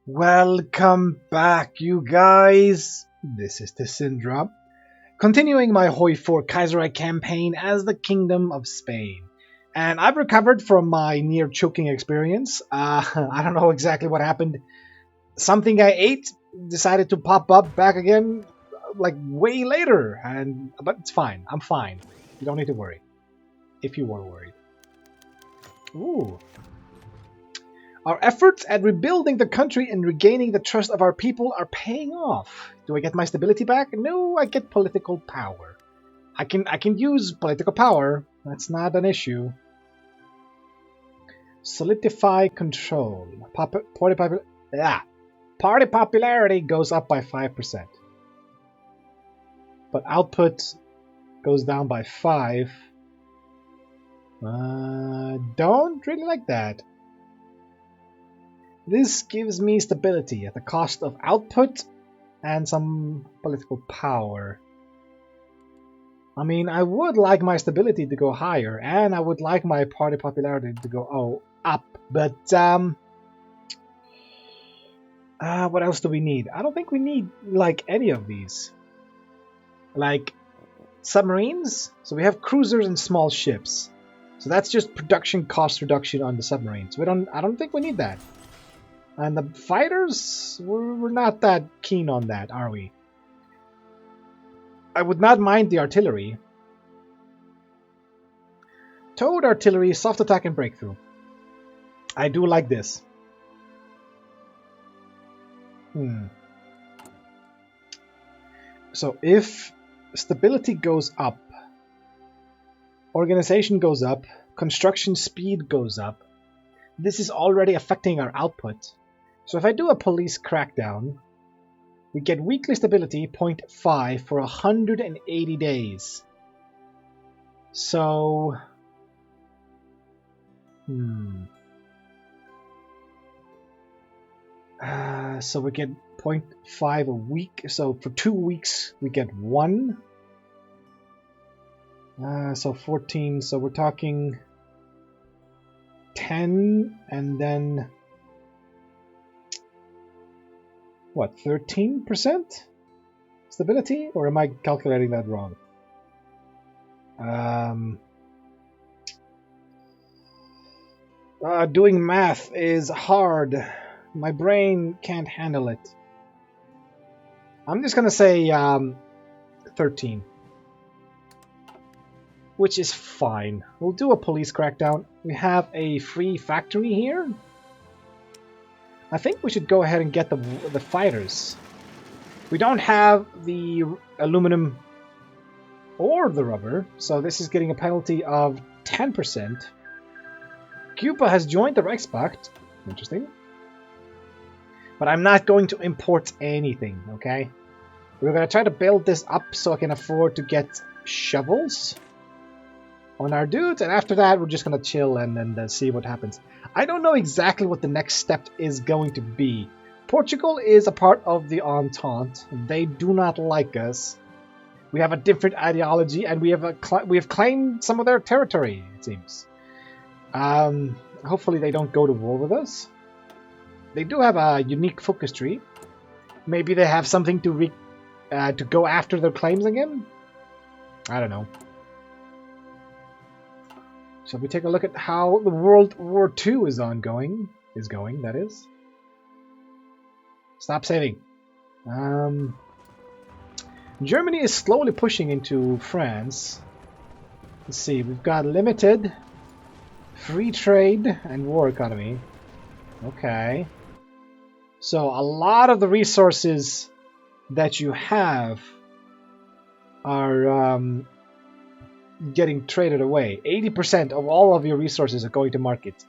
Welcome back, you guys. This is the Syndrome, continuing my HOI4 Kaiserreich campaign as the Kingdom of Spain. And I've recovered from my near choking experience. I don't know exactly what happened. Something I ate decided to pop up back again, like way later. But it's fine. I'm fine. You don't need to worry. If you were worried. Ooh. Our efforts at rebuilding the country and regaining the trust of our people are paying off. Do I get my stability back? No, I get political power. I can use political power. That's not an issue. Solidify control. Party popularity goes up by 5%. But output goes down by 5. Don't really like that. This gives me stability at the cost of output and some political power. I mean, I would like my stability to go higher, and I would like my party popularity to go up, but what else do we need? I don't think we need, like, any of these. Like, submarines? So we have cruisers and small ships. So that's just production cost reduction on the submarines. I don't think we need that. And the fighters, we're not that keen on that, are we? I would not mind the artillery. Towed artillery, soft attack and breakthrough. I do like this. So if stability goes up, organization goes up, construction speed goes up, this is already affecting our output. So if I do a police crackdown, we get weekly stability 0.5 for 180 days. So, so we get 0.5 a week. So for 2 weeks, we get 1. So 14. So we're talking 10, and then what, 13% stability? Or am I calculating that wrong? Doing math is hard. My brain can't handle it. I'm just gonna say 13. Which is fine. We'll do a police crackdown. We have a free factory here. I think we should go ahead and get the fighters. We don't have the aluminum or the rubber, so this is getting a penalty of 10%. Cuba has joined the Reichspakt. Interesting. But I'm not going to import anything, okay? We're going to try to build this up so I can afford to get shovels on our dudes, and after that we're just going to chill and see what happens. I don't know exactly what the next step is going to be. Portugal is a part of the Entente. They do not like us. We have a different ideology, and we have claimed some of their territory, it seems. Hopefully they don't go to war with us. They do have a unique focus tree. Maybe they have something to go after their claims again? I don't know. Shall we take a look at how the World War II is ongoing? That is. Stop saving. Germany is slowly pushing into France. Let's see, we've got limited, free trade, and war economy. Okay. So a lot of the resources that you have are getting traded away. 80% of all of your resources are going to market.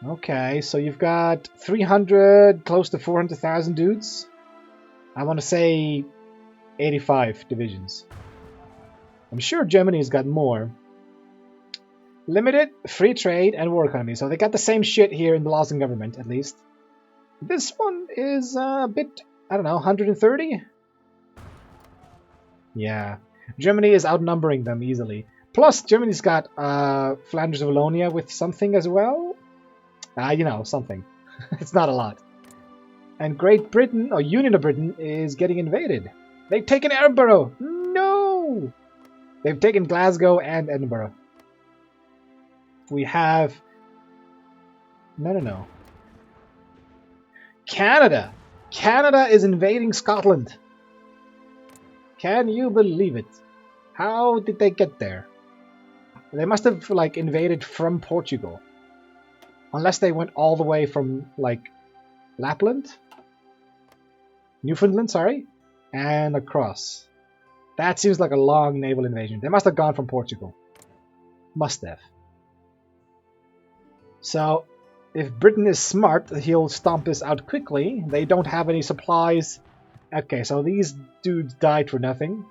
Okay, so you've got 300, close to 400,000 dudes. I want to say 85 divisions. I'm sure Germany's got more. Limited, free trade, and war economy. So they got the same shit here in the Lawson government, at least. This one is a bit, I don't know, 130? Yeah. Germany is outnumbering them easily. Plus, Germany's got Flanders Wallonia with something as well. You know, something. It's not a lot. And Great Britain, or Union of Britain, is getting invaded. They've taken Edinburgh! No! They've taken Glasgow and Edinburgh. We have... No. Canada! Canada is invading Scotland. Can you believe it? How did they get there? They must have, like, invaded from Portugal. Unless they went all the way from, like, Lapland? Newfoundland, sorry? And across. That seems like a long naval invasion. They must have gone from Portugal. Must have. So, if Britain is smart, he'll stomp this out quickly. They don't have any supplies. Okay, so these dudes died for nothing.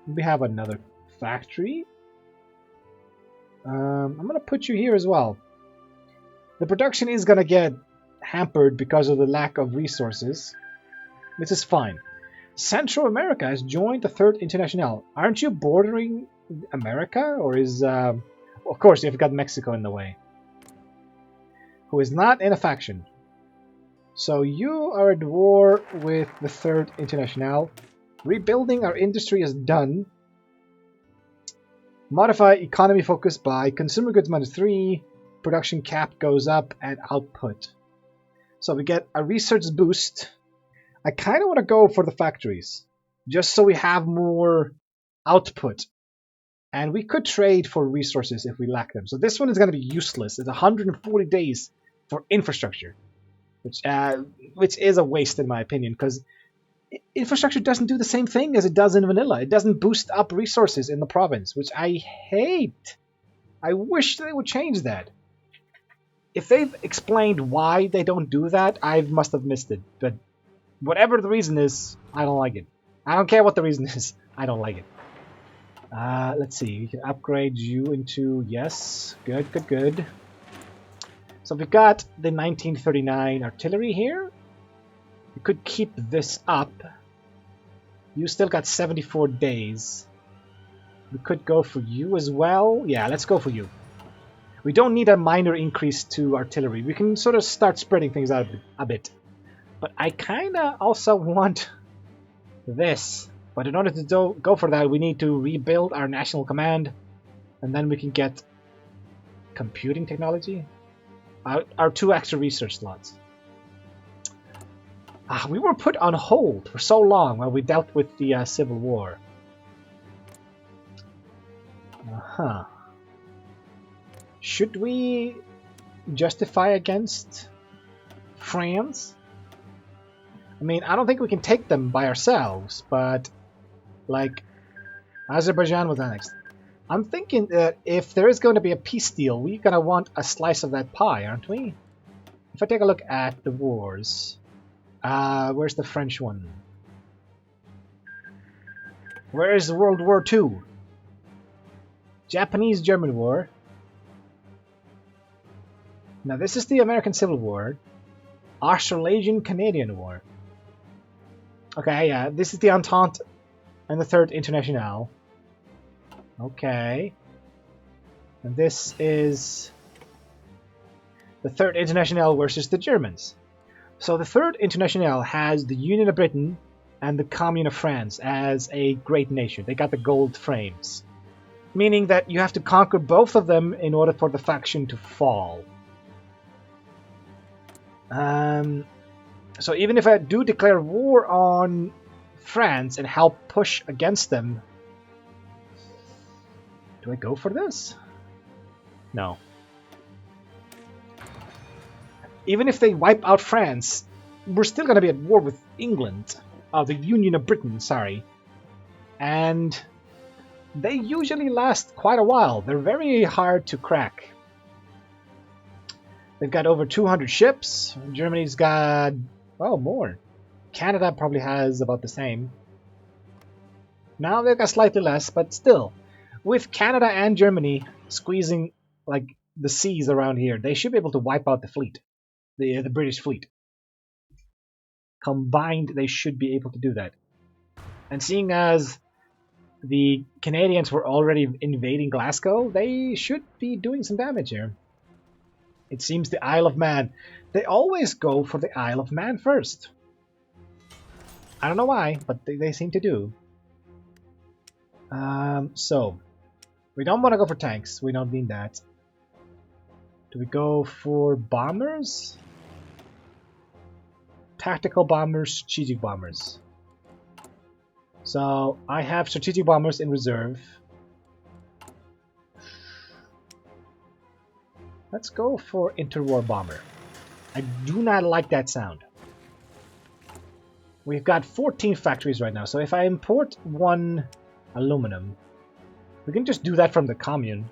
We have another factory. I'm going to put you here as well. The production is going to get hampered because of the lack of resources. This is fine. Central America has joined the Third International. Aren't you bordering America? Or is... of course, you've got Mexico in the way. Who is not in a faction. So you are at war with the Third International. Rebuilding our industry is done. Modify economy focus by consumer goods -3. Production cap goes up and output. So we get a research boost. I kind of want to go for the factories. Just so we have more output. And we could trade for resources if we lack them. So this one is going to be useless. It's 140 days for infrastructure. Which is a waste in my opinion. Because infrastructure doesn't do the same thing as it does in vanilla. It doesn't boost up resources in the province. Which I hate. I wish they would change that. If they've explained why they don't do that, I must have missed it. But whatever the reason is, I don't like it. I don't care what the reason is. I don't like it. Let's see. We can upgrade you into... Yes. Good. So we've got the 1939 artillery here. We could keep this up. You still got 74 days. We could go for you as well. Yeah, let's go for you. We don't need a minor increase to artillery. We can sort of start spreading things out a bit. But I kind of also want this. But in order to go for that, we need to rebuild our national command. And then we can get computing technology. Our 2 extra research slots. We were put on hold for so long while we dealt with the Civil War. Should we justify against France? I mean, I don't think we can take them by ourselves, but, like, Azerbaijan was annexed. I'm thinking that if there is going to be a peace deal, we're going to want a slice of that pie, aren't we? If I take a look at the wars, where's the French one? Where is World War II? Japanese-German War. Now this is the American Civil War. Australasian-Canadian War. Okay, yeah, this is the Entente and the Third International. Okay. And this is the Third International versus the Germans. So the Third International has the Union of Britain and the Commune of France as a great nation. They got the gold frames. Meaning that you have to conquer both of them in order for the faction to fall. So even if I do declare war on France and help push against them, do I go for this? No. Even if they wipe out France, we're still going to be at war with England. The Union of Britain, sorry. And they usually last quite a while. They're very hard to crack. They've got over 200 ships. Germany's got, well, more. Canada probably has about the same. Now they've got slightly less, but still. With Canada and Germany squeezing like the seas around here, they should be able to wipe out the fleet. The British fleet. Combined, they should be able to do that. And seeing as the Canadians were already invading Glasgow, they should be doing some damage here. It seems the Isle of Man. They always go for the Isle of Man first. I don't know why, but they seem to do. So, we don't want to go for tanks. We don't need that. Do we go for bombers? Tactical bombers, strategic bombers. So, I have strategic bombers in reserve. Let's go for interwar bomber. I do not like that sound. We've got 14 factories right now, so if I import 1 aluminum, we can just do that from the commune.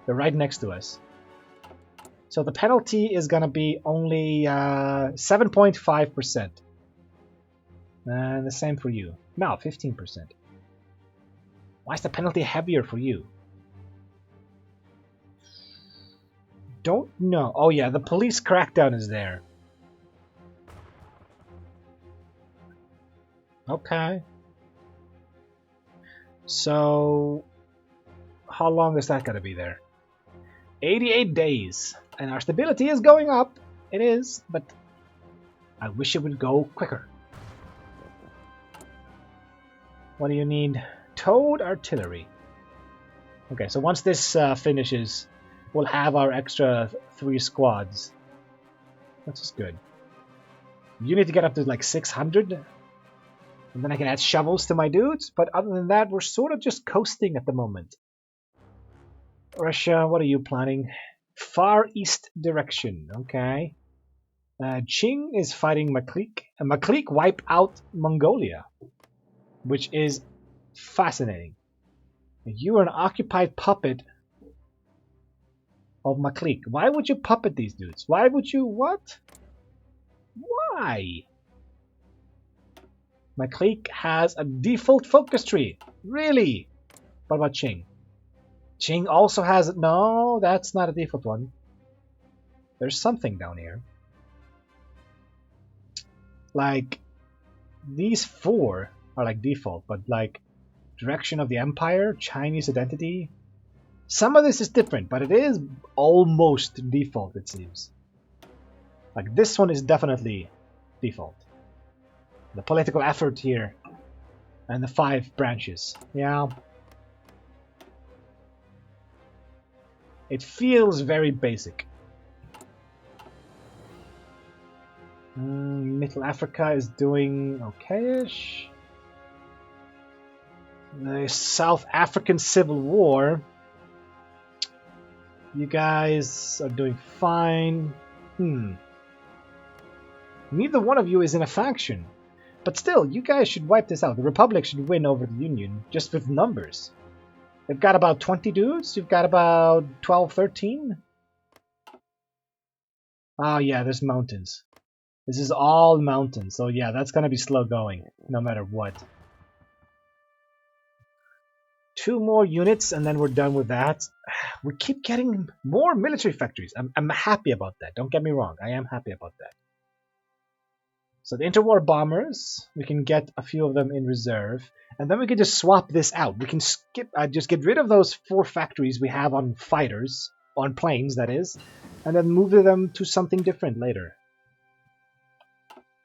They're right next to us. So the penalty is going to be only 7.5%. And the same for you. No, 15%. Why is the penalty heavier for you? Don't know. Oh yeah, the police crackdown is there. Okay. So, how long is that going to be there? 88 days. And our stability is going up. It is, but I wish it would go quicker. What do you need? Towed artillery. Okay, so once this finishes, we'll have our extra 3 squads. Which is good. You need to get up to like 600. And then I can add shovels to my dudes. But other than that, we're sort of just coasting at the moment. Russia, what are you planning? Far East direction. Okay. Qing is fighting Maklik. And Maklik wipe out Mongolia. Which is fascinating. You are an occupied puppet of Maklik. Why would you puppet these dudes? Why would you... What? Why? Maklik has a default focus tree. Really? What about Qing? Qing also has... No, that's not a default one. There's something down here. Like, these 4 are like default, but like direction of the empire, Chinese identity. Some of this is different, but it is almost default, it seems. Like this one is definitely default. The political effort here and the 5 branches. Yeah. It feels very basic. Middle Africa is doing okay-ish. The South African Civil War. You guys are doing fine. Neither one of you is in a faction. But still, you guys should wipe this out. The Republic should win over the Union, just with numbers. They've got about 20 dudes. You've got about 12, 13. Oh yeah, there's mountains. This is all mountains. So yeah, that's going to be slow going, no matter what. 2 more units and then we're done with that. We keep getting more military factories. I'm happy about that. Don't get me wrong. I am happy about that. So the interwar bombers, we can get a few of them in reserve. And then we can just swap this out. We can skip, just get rid of those 4 factories we have on fighters, on planes that is, and then move them to something different later.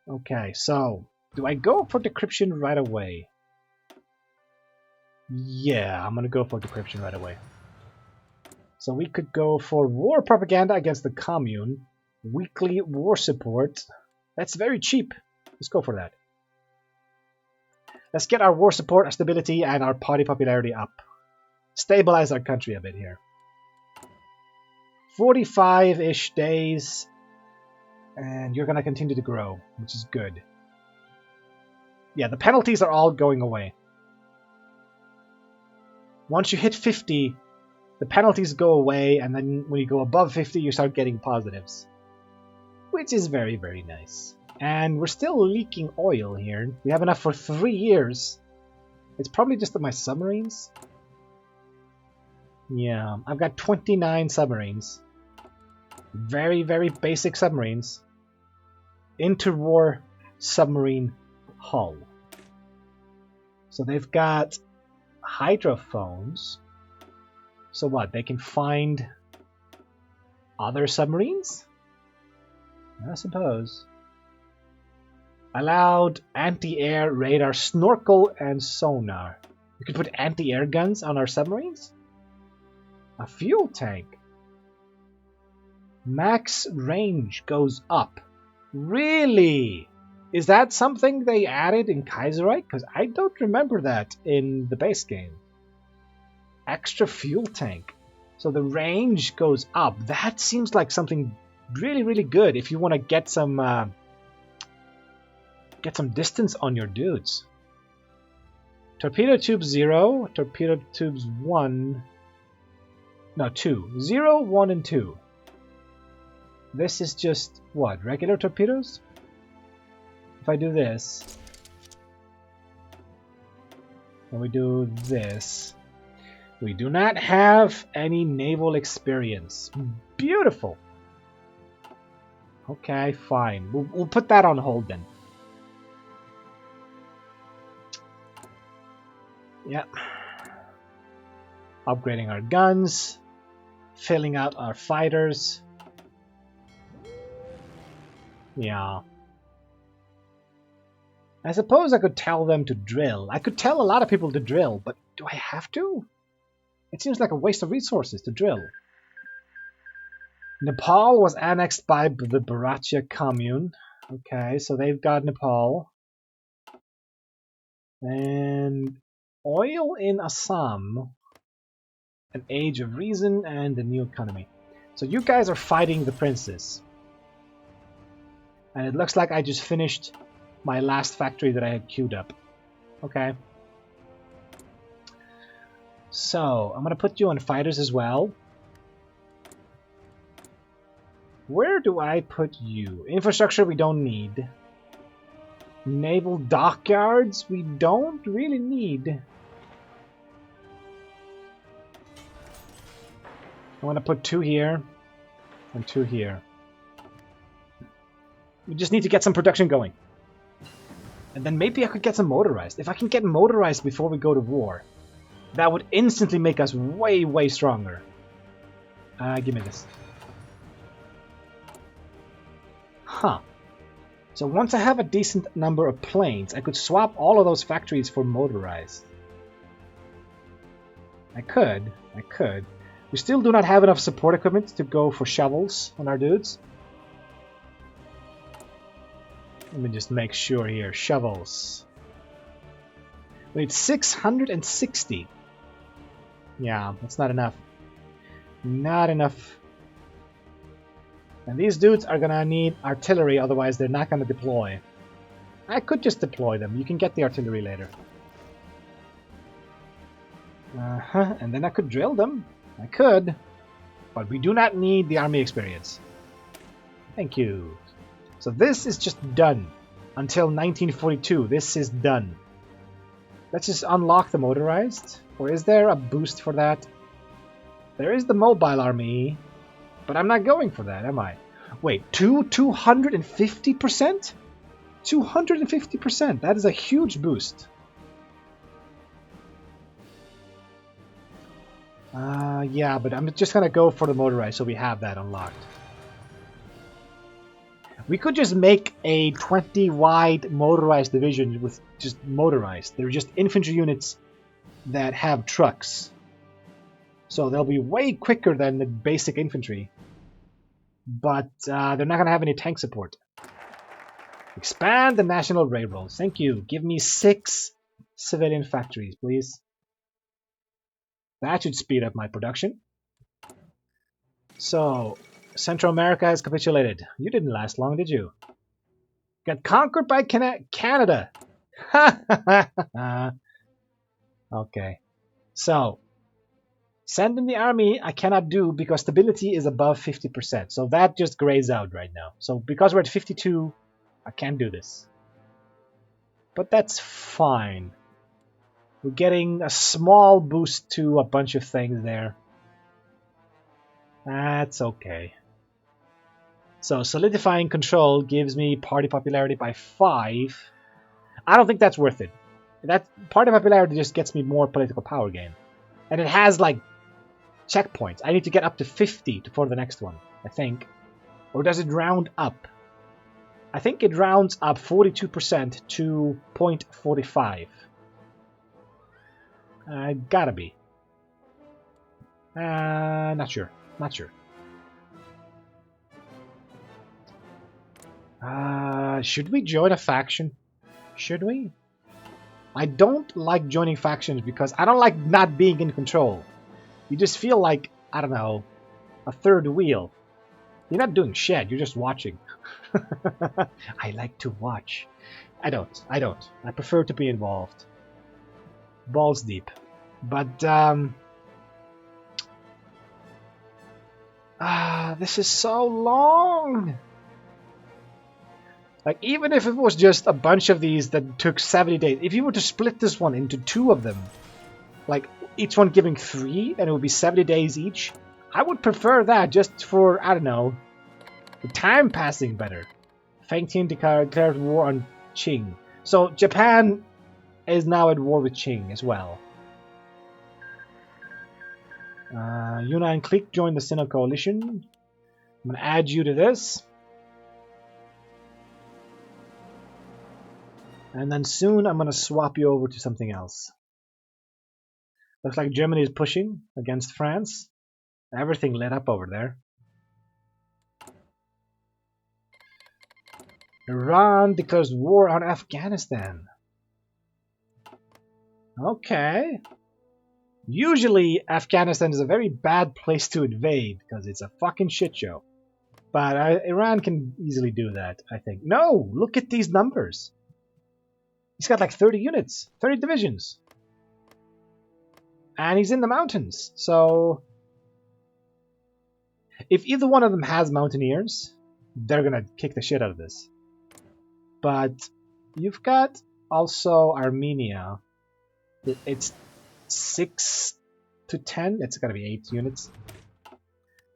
Okay, so do I go for decryption right away? Yeah, I'm gonna go for decryption right away. So we could go for war propaganda against the commune, weekly war support. That's very cheap. Let's go for that. Let's get our war support, our stability, and our party popularity up. Stabilize our country a bit here. 45-ish days. And you're going to continue to grow, which is good. Yeah, the penalties are all going away. Once you hit 50, the penalties go away, and then when you go above 50, you start getting positives. Which is very, very nice. And we're still leaking oil here. We have enough for 3 years. It's probably just my submarines. Yeah, I've got 29 submarines. Very, very basic submarines. Interwar submarine hull. So they've got hydrophones. So what? They can find Other submarines? I suppose. Allowed anti-air radar, snorkel, and sonar. We could put anti-air guns on our submarines? A fuel tank. Max range goes up. Really? Is that something they added in Kaiserreich? Because I don't remember that in the base game. Extra fuel tank. So the range goes up. That seems like something really, really good if you want to get some distance on your dudes. Torpedo tube 0, torpedo tubes 1. No, 2. 0, 1, and 2. This is just, what, regular torpedoes? If I do this, and we do this, we do not have any naval experience. Beautiful. Okay, fine. We'll put that on hold then. Yep. Upgrading our guns. Filling out our fighters. Yeah. I suppose I could tell them to drill. I could tell a lot of people to drill, but do I have to? It seems like a waste of resources to drill. Nepal was annexed by the Bharatiya commune. Okay, so they've got Nepal. And oil in Assam. An age of reason and a new economy. So you guys are fighting the princes. And it looks like I just finished my last factory that I had queued up. Okay. So, I'm going to put you on fighters as well. Where do I put you? Infrastructure we don't need. Naval dockyards we don't really need. I want to put 2 here and 2 here. We just need to get some production going. And then maybe I could get some motorized. If I can get motorized before we go to war, that would instantly make us way, way stronger. Give me this. Huh. So once I have a decent number of planes, I could swap all of those factories for motorized. I could. We still do not have enough support equipment to go for shovels on our dudes. Let me just make sure here. Shovels. We need 660. Yeah, that's not enough. Not enough. And these dudes are gonna need artillery, otherwise they're not gonna deploy. I could just deploy them. You can get the artillery later. And then I could drill them. I could. But we do not need the army experience. Thank you. So this is just done. Until 1942, this is done. Let's just unlock the motorized. Or is there a boost for that? There is the mobile army. But I'm not going for that, am I? Wait, 250%? 250%. That is a huge boost. Yeah, but I'm just gonna go for the motorized so we have that unlocked. We could just make a 20-wide motorized division with just motorized. They're just infantry units that have trucks. So they'll be way quicker than the basic infantry. But they're not going to have any tank support. Expand the national railroads. Thank you. Give me 6 civilian factories, please. That should speed up my production. So, Central America has capitulated. You didn't last long, did you? Got conquered by Canada. Okay. So, send in the army I cannot do because stability is above 50%. So that just grays out right now. So because we're at 52, I can't do this. But that's fine. We're getting a small boost to a bunch of things there. That's okay. So solidifying control gives me party popularity by 5. I don't think that's worth it. That party popularity just gets me more political power gain. And it has like checkpoints. I need to get up to 50 for the next one, I think. Or does it round up? I think it rounds up 42% to 0.45. Gotta be. Not sure. Not sure. Should we join a faction? Should we? I don't like joining factions because I don't like not being in control. You just feel like, I don't know, a third wheel. You're not doing shit, you're just watching. I like to watch. I don't. I prefer to be involved. Balls deep. But, this is so long! Like, even if it was just a bunch of these that took 70 days, if you were to split this one into 2 of them, like, each one giving 3, and it would be 70 days each, I would prefer that just for, I don't know, the time passing better. Fangtian declared war on Qing. So, Japan is now at war with Qing as well. Yunnan Clique joined the Sino Coalition. I'm going to add you to this. And then soon I'm going to swap you over to something else. Looks like Germany is pushing against France. Everything lit up over there. Iran declares war on Afghanistan. Okay. Usually Afghanistan is a very bad place to invade because it's a fucking shit show. But Iran can easily do that, I think. No! Look at these numbers! He's got like 30 units, 30 divisions. And he's in the mountains, so... If either one of them has mountaineers, they're gonna kick the shit out of this. But you've got also Armenia. It's 6 to 10. It's gotta be 8 units.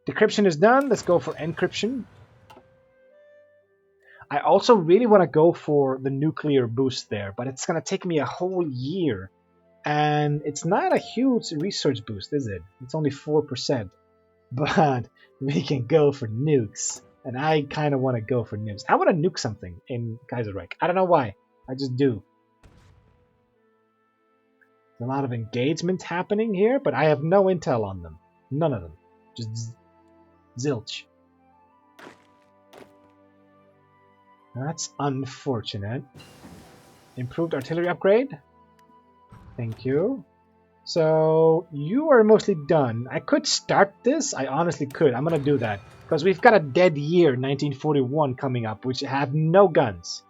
Decryption is done. Let's go for encryption. I also really want to go for the nuclear boost there, but it's going to take me a whole year. And it's not a huge research boost, is it? It's only 4%. But we can go for nukes. And I kind of want to go for nukes. I want to nuke something in Kaiserreich. I don't know why. I just do. There's a lot of engagement happening here, but I have no intel on them. None of them. Just zilch. That's unfortunate. Improved artillery upgrade. Thank you. So, you are mostly done. I could start this. I honestly could. I'm going to do that. Because we've got a dead year, 1941, coming up, which have no guns.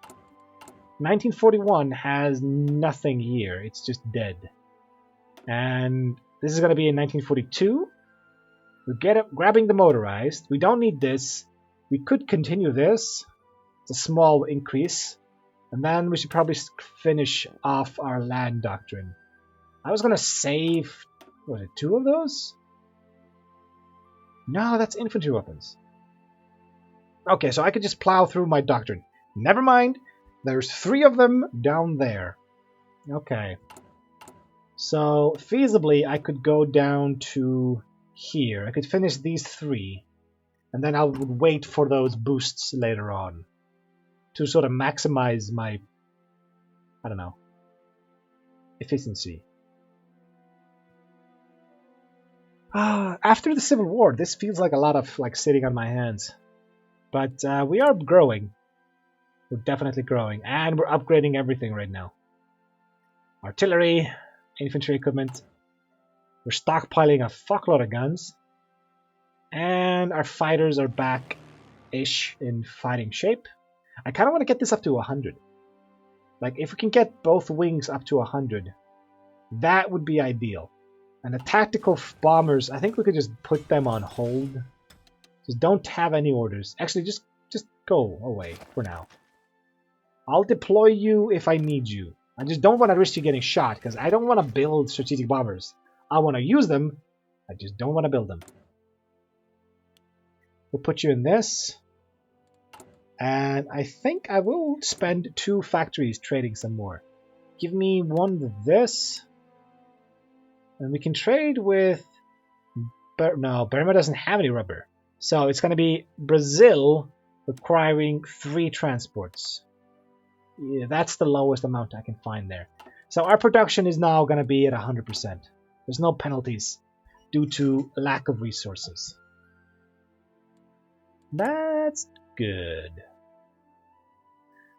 1941 has nothing here. It's just dead. And this is going to be in 1942. We're grabbing the motorized. We don't need this. We could continue this. It's a small increase. And then we should probably finish off our land doctrine. I was going to save, what was it, 2 of those? No, that's infantry weapons. Okay, so I could just plow through my doctrine. Never mind. There's 3 of them down there. Okay. So, feasibly, I could go down to here. I could finish these 3. And then I would wait for those boosts later on. To sort of maximize my, I don't know, efficiency. After the Civil War, this feels like a lot of sitting on my hands. But we are growing. We're definitely growing. And we're upgrading everything right now. Artillery, infantry equipment. We're stockpiling a fuckload of guns. And our fighters are back-ish in fighting shape. I kind of want to get this up to 100. Like, if we can get both wings up to 100, that would be ideal. And the tactical bombers, I think we could just put them on hold. Just don't have any orders. Actually, just go away for now. I'll deploy you if I need you. I just don't want to risk you getting shot, because I don't want to build strategic bombers. I want to use them, I just don't want to build them. We'll put you in this. And I think I will spend 2 factories trading some more. Give me 1 with this. And we can trade with No, Burma doesn't have any rubber. So it's going to be Brazil requiring 3 transports. Yeah, that's the lowest amount I can find there. So our production is now going to be at 100%. There's no penalties due to lack of resources. That's good.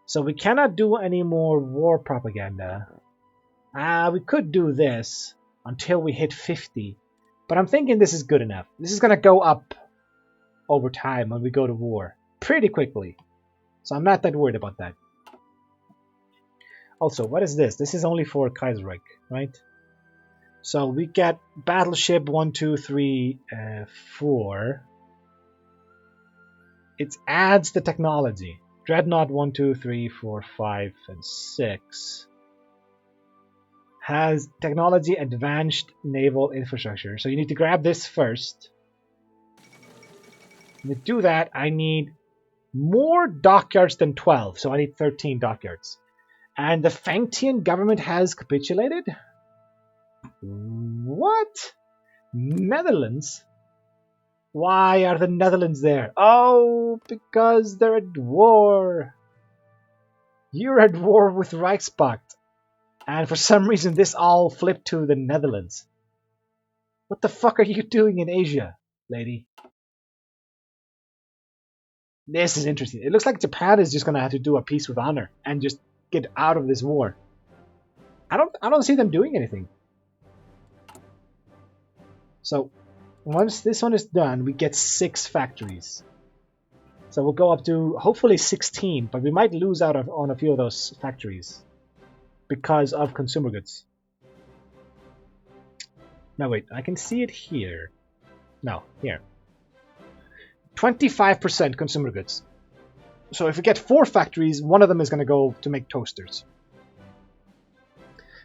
So we cannot do any more war propaganda. We could do this until we hit 50. But I'm thinking this is good enough. This is going to go up over time when we go to war. Pretty quickly. So I'm not that worried about that. Also, what is this? This is only for Kaiserreich, right? So we get battleship 1, 2, 3, 4. It adds the technology. Dreadnought 1, 2, 3, 4, 5, and 6. Has technology advanced naval infrastructure. So you need to grab this first. To do that, I need more dockyards than 12. So I need 13 dockyards. And the Fangtian government has capitulated? What? Netherlands? Why are the Netherlands there? Oh, because they're at war. You're at war with Reichspakt. And for some reason, this all flipped to the Netherlands. What the fuck are you doing in Asia, lady? This is interesting. It looks like Japan is just going to have to do a peace with honor and just get out of this war. I don't see them doing anything. So once this one is done, we get 6 factories. So we'll go up to hopefully 16, but we might lose out on a few of those factories because of consumer goods. No, wait, I can see it here. No, here. 25% consumer goods. So if we get 4 factories, one of them is going to go to make toasters.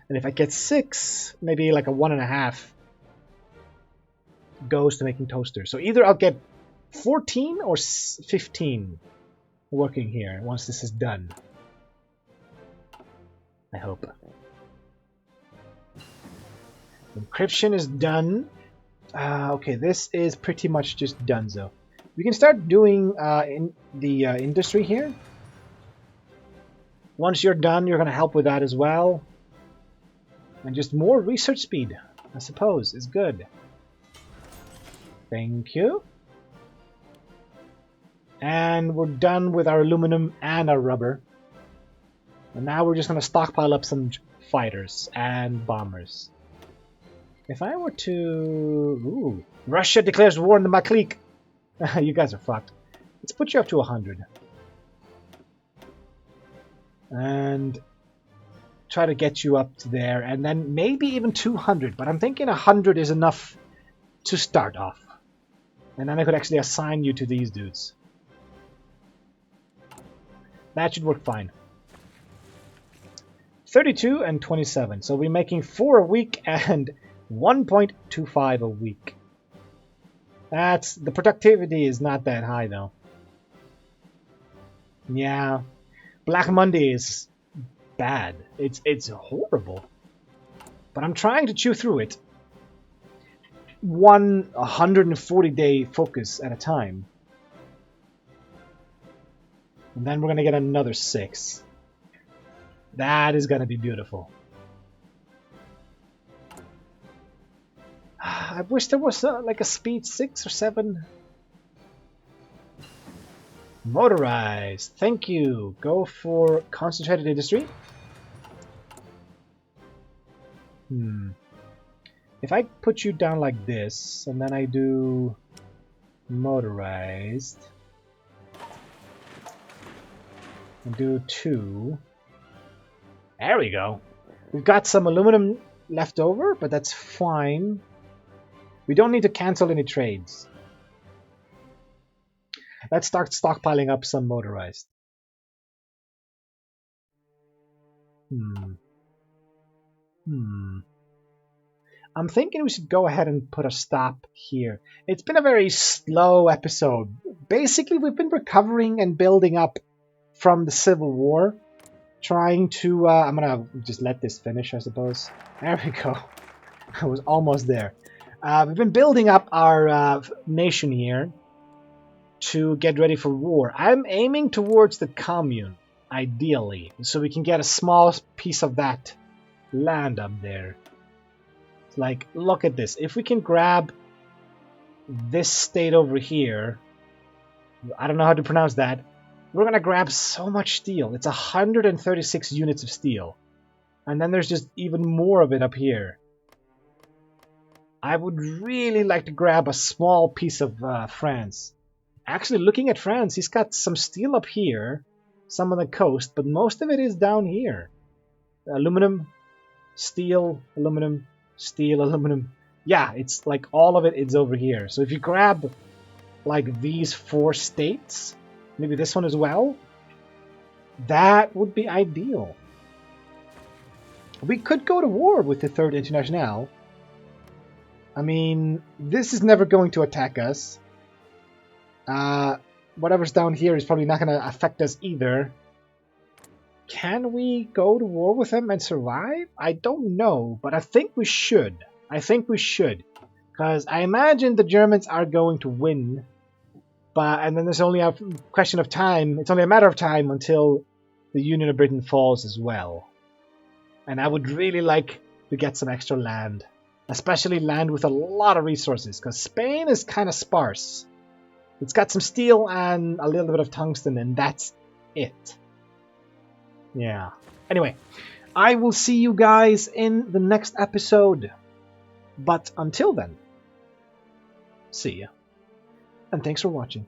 And if I get 6, maybe like a 1.5 goes to making toasters. So either I'll get 14 or 15 working here once this is done. I hope. Encryption is done. Okay, this is pretty much just done, so we can start doing in the industry here. Once you're done, you're going to help with that as well. And just more research speed, I suppose, is good. Thank you. And we're done with our aluminum and our rubber. And now we're just going to stockpile up some fighters and bombers. If I were to... Ooh, Russia declares war on the Maklik. You guys are fucked. Let's put you up to 100. And try to get you up to there. And then maybe even 200. But I'm thinking 100 is enough to start off. And then I could actually assign you to these dudes. That should work fine. 32 and 27. So we're making 4 a week and 1.25 a week. That's the productivity is not that high though. Yeah, Black Monday is bad. It's horrible. But I'm trying to chew through it. 140-day focus at a time. And then we're going to get another 6. That is going to be beautiful. I wish there was like a speed 6 or 7. Motorized. Thank you. Go for concentrated industry. If I put you down like this, and then I do motorized, and do 2. There we go. We've got some aluminum left over, but that's fine. We don't need to cancel any trades. Let's start stockpiling up some motorized. I'm thinking we should go ahead and put a stop here. It's been a very slow episode. Basically, we've been recovering and building up from the Civil War. Trying to... I'm going to just let this finish, I suppose. There we go. I was almost there. We've been building up our nation here to get ready for war. I'm aiming towards the commune, ideally, so we can get a small piece of that land up there. Like, look at this. If we can grab this state over here, I don't know how to pronounce that, we're gonna grab so much steel. It's 136 units of steel. And then there's just even more of it up here. I would really like to grab a small piece of France. Actually, looking at France, he's got some steel up here, some on the coast, but most of it is down here. Aluminum, steel, aluminum, steel, aluminum. Yeah, it's like all of it is over here. So if you grab like these 4 states, maybe this one as well, that would be ideal. We could go to war with the Third Internationale. I mean, this is never going to attack us. Whatever's down here is probably not going to affect us either. Can we go to war with them and survive? I don't know, but I think we should. I think we should. Because I imagine the Germans are going to win. And then there's only a question of time. It's only a matter of time until the Union of Britain falls as well. And I would really like to get some extra land. Especially land with a lot of resources. Because Spain is kind of sparse. It's got some steel and a little bit of tungsten, and that's it. Yeah. Anyway, I will see you guys in the next episode. But until then, see ya. And thanks for watching.